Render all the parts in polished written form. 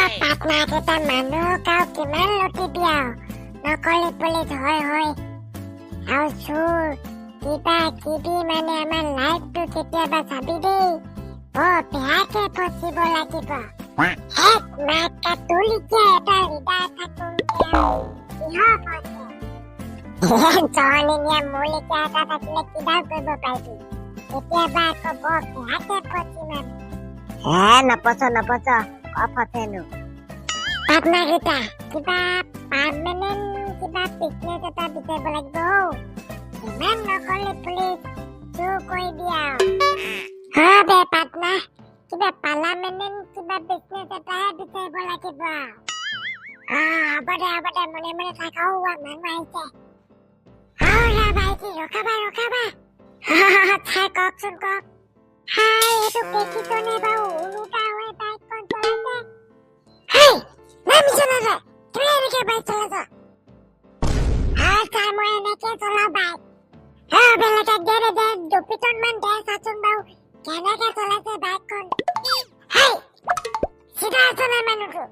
পাটনাকেইটা মানুহক আৰু কিমান লুটি দিয়া নকলি পুলিচ হয় আৰু চোৰ কিবা কিবি মানে আমাৰ লাইফটো কেতিয়াবা চাবি দেই বৰ বেয়াকে ফচিব লাগিব এক মাকা তুলিকে এটা হৃদয় থাকোঁ কিহৰ ফচে জনীয়া মূলিকা এটা থাকিলে কিডাল কৰিব পাৰিবি কেতিয়াবা আকৌ বৰ বেয়াকে ফচিম আমি নপচ অফতেনো পাটনাকেইটা কিবা পাৰ্মানেণ্ট কিবা বিজনেছ এটা বিচাৰিব লাগিব ইমান নকলি পুলিচ চুৰ কৰি দিয়া বে পাটনা কিবা পাৰ্মানেণ্ট কিবা বিজনেছ এটাহে বিচাৰিব লাগিব হ'ব দে মনে মনে থাক মানুহ আহিছে ভাইটি ৰখাবা কওকচোন কওক এইটো দেখিছনে বাৰু উলুটা হৈ বাইকখন চলাইছে নামিছে নাযায় তুমি এনেকে বাইক চলাইছ মই এনেকে চলাও বাইক বেলেগে দে দুপিটন মান দে চাচোন বাৰু কেনেকে চলাইছে বাইকখন চিধা আছো নাই মানুহটো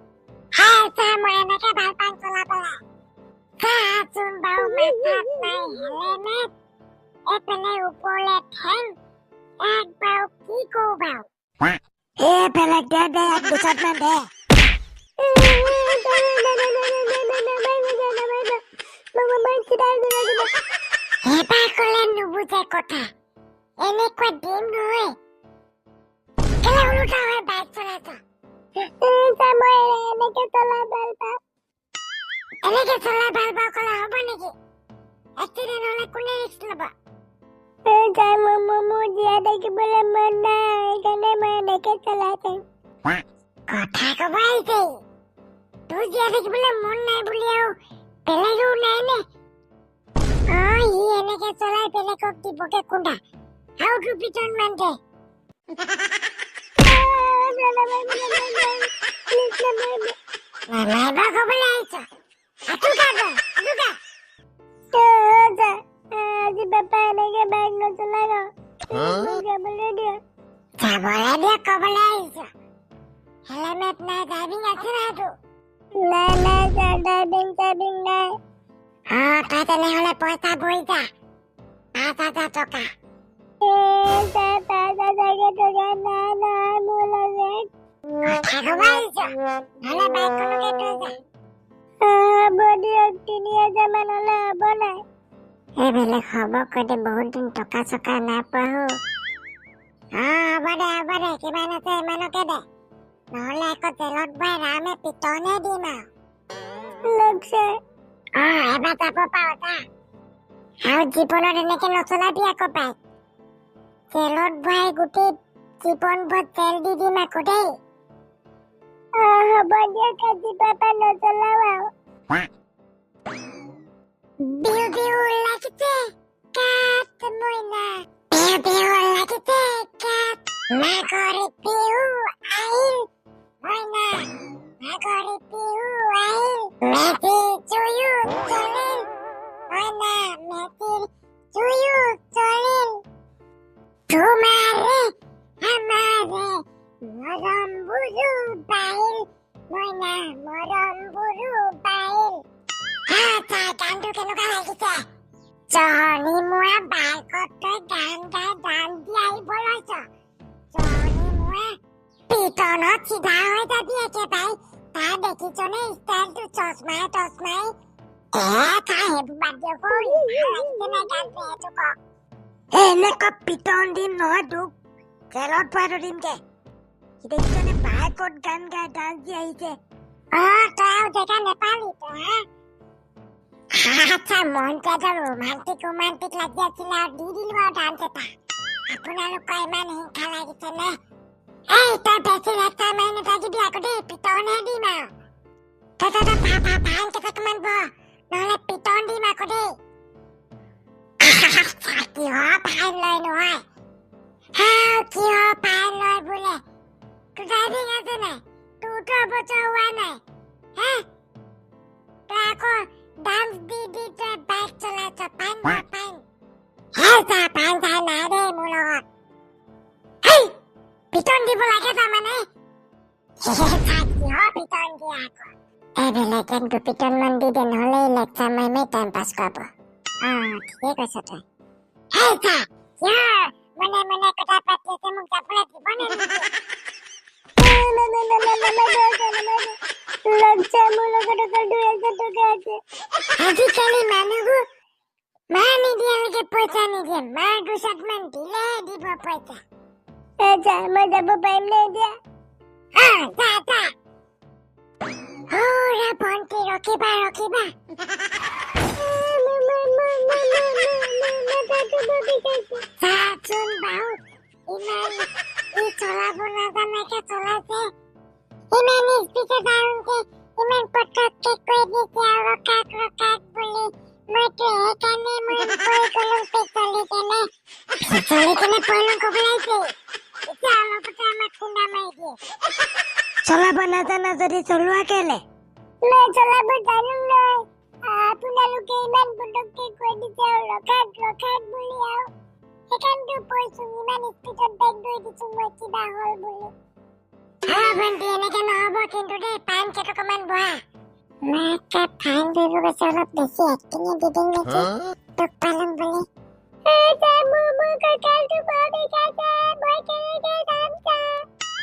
মই এনেকে ভাল পাওঁ চলাবলৈ চাচোন বাৰু মাথাত নাই হেলমেট এপিনে ওপৰলে ঠেং একবাৰ কি কৰো বাৰু বেলেগ দে এক দুচত মান দে এবাৰ কলে নুবুজে কথা এনেকুৱা দিন নহয় কেলে উলুটা হৈ বাইক চলাইছ মই এনেকে চলাই ভাল পাওঁ কলে হ'ব নেকি এক্সিডেণ্ট হলে কোনে ৰিস্ক ল'ব মোৰ জীয়া দেখিবলৈ মন নাই সেইকাৰণে মই এনেকে চলাইছো কথা কব আহিছে তোৰ জীয়া দেখিবলৈ মন নাই বুলি আৰু বেলেগো নাই নে সি এনেকে চলাই বেলেগক দিবকে কোনটা আৰু দুপিটন মান দে নালাইবা কবলৈ আহিছ আজি বাপা এনেকে বাইক নচলাই যাবলৈ দিয়া কবলৈ আহিছ হেলমেট নাই ড্ৰাইভিং আছে নাই তোৰ নাই ড্ৰাইভিং নাই তই তেনেহলে পইচা বহি যা 5,000 টকা 5,000 টকা নাই মোৰ লগত নহলে বাইকখনকে থৈ যা হ'ব দিয়ক 3,000 মান হলে হ'ব নাই এইবেলে খবৰ কৈ দে বহুত দিন টকা চকা নাই পোৱা হ'ব দে কিমান আছে ইমানকে দে নহলে আকৌ জেলত ভৰাই ৰামে পিটনে দিম আৰু লাগছে এবাৰ যাব পাৰ যা আৰু জীৱনত এনেকে নচলাবি আকৌ বাইক জেলত ভৰাই গোটেই জীৱনভৰ তেল দি দিম আকৌ দেই হ'ব দিয়ক আজি বাবা নচলাও আৰু বিহু লাগিছে কাট মইনা বিহু লাগিছে কাট নাগৰি বিহু আহিল মইনা নাগৰি বিহু আহিল মেজি জুয়ো জ্বলিল মইনা মেজিৰ জুয়ো জ্বলিল তোমাৰে আমাৰে মৰম বুৰু বাহিল মইনা মৰম বুৰু বাহিল গানটো কেনেকুৱা লাগিছে জহনী মোৱা বাইকত তই গান গাই গান দি আহিব লৈছ জহনী মোৱা পিটনত চিধা হৈ যাবি একেবাৰে তাৰ দেখিছনে ষ্টাইলটো চচমাই সেইবোৰ বাদ দিয়ক এনেকুৱা পিটন দিম নহয় তোক জেলত ভৰাই দিমকে দেখিছনে বাইকত গান গাই ডান্স দি আহিছে তই আৰু জেগা নেপালি আচ্ছা মনটো এটা ৰোমান্টিক লাগি আছিলে আৰু দি দিলো আৰু ডান্স এটা আপোনালোকৰ ইমান হিংসা লাগিছে নে তই বেছি লেচা মাৰি নাথাকিবি আকৌ দেই পিটনহে দিম আৰু তই ফাইন কেইটামান ব নহলে পিটন দিম আকৌ দেই কিহৰ ফাইন লয় নহয় কিহৰ ফাইন লয় বোলে তোৰ ড্ৰাইভিং আছে নাই তোৰতো অৱস্থা হোৱা নাই তই আকৌ ডান্স দি তই বাইক চলাইছ পাইন চাই নাই দেই মোৰ লগত পিটন দিব লাগে তাৰমানে কিহৰ পিটন দিয়া আকৌ এবেলেগে দুপিটন মান দি দে নহ'লে লেকচাৰ মাৰি মাৰি টাইম পাছ কৰাব ঠিকে কৈছ তই হেই চা মনে মনে কথা পাতি আছে মোক যাবলৈ দিব নে আজিকালি মানুহবোৰ মাৰ নিদিয়ালৈকে পইচা নিদিয়ে মাৰ দুচাটমান দিলে দিব পইচা যা মই যাব পাৰিম নে এতিয়া যা যা ভণ্টি ৰখিবা ৰখিবা চাচোন বাহু ইমান ই চলাব নাজানাকে চলাইছে ইমান স্পীডে যাওঁতে ইমান পটককে কৈ দিছে আৰু ৰখাক বুলি মইতো সেইকাৰণে মই কৈ গ'লো পিছলি কেনে পলং কবলাইছে এতিয়া অলপতে আমাক খুন্দা মাৰি দিয়ে চলাব নাজানা যদি চলোৱা কেলে মই চলাব জানো নহয় আপোনালোকে ইমান পটককে কৈ দিছে আৰু ৰখাক বুলি আৰু সেইকাৰণেতো কৈছো ইমান স্পীডত ব্ৰেক ধৰি দিছো মই কিবা হ'ল বুলি ভণ্টি এনেকে নহ'ব কিন্তু দেই ফাইন কেইটকামান বহা মাকে ফাইন ধৰিব গৈছে অলপ বেছি এক্টিঙে দি দিম নেকি তোক পালন বুলি মোৰ কঁকালটো বৰ বিষাইছে মই কেনেকে যাম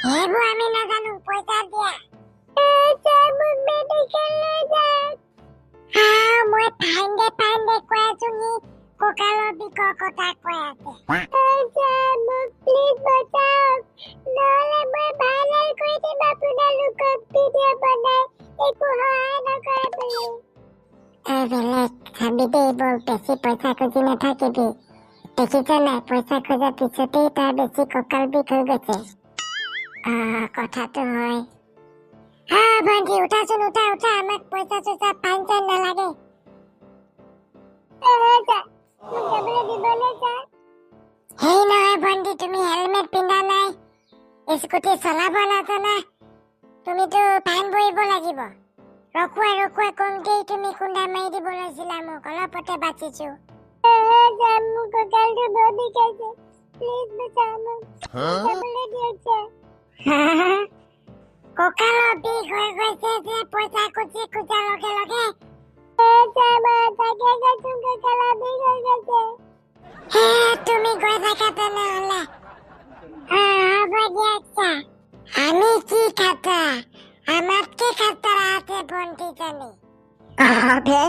সেইবোৰ আমি নাজানো পইচা দিয়া মোক মেডিকেল লৈ যাওক মই ফাইন দে কৈ আছো সি কঁকালৰ বিষৰ কথা কৈ আছে মোক প্লিজ বচাওক নহ'লে মই ভাইৰেল কৰি দিম আপোনালোকক ভিডিঅ' বনাই একো সহায় নকৰে বুলি বেলেগ চাবি দেই বৰ বেছি পইচা খুজি নাথাকিবি দেখিছ নাই পইচা খোজাৰ পিছতেই তাৰ বেছি কঁকাল বিষ হৈ গৈছে কথাটো হয় ভণ্টি উঠাচোন উঠা আমাক পইচা চইচা ফাইন চাইন নালাগে হেই নহয় ভণ্টি তুমি হেলমেট পিন্ধা নাই স্কুটি চলাব নাজানা তুমিতো ফাইন ভৰিব লাগিব ৰখুৱাই কমকেই তুমি খুন্দা মাৰি দিব লৈছিলা মোক অলপতে বাচিছো মোৰ কঁকালটো বৰ বিষাইছে প্লিজ বচাও মোক যাবলৈ দিয়ক কঁকালৰ বিষ হৈ গৈছে যে পইচা খুজি খোজাৰ লগে লগে তুমি গৈ থাকা তেনেহ'লে হ'ব দিয়া আমি কি খাতা আমাতকে খাতাৰা আছে ভণ্টিজনী আবে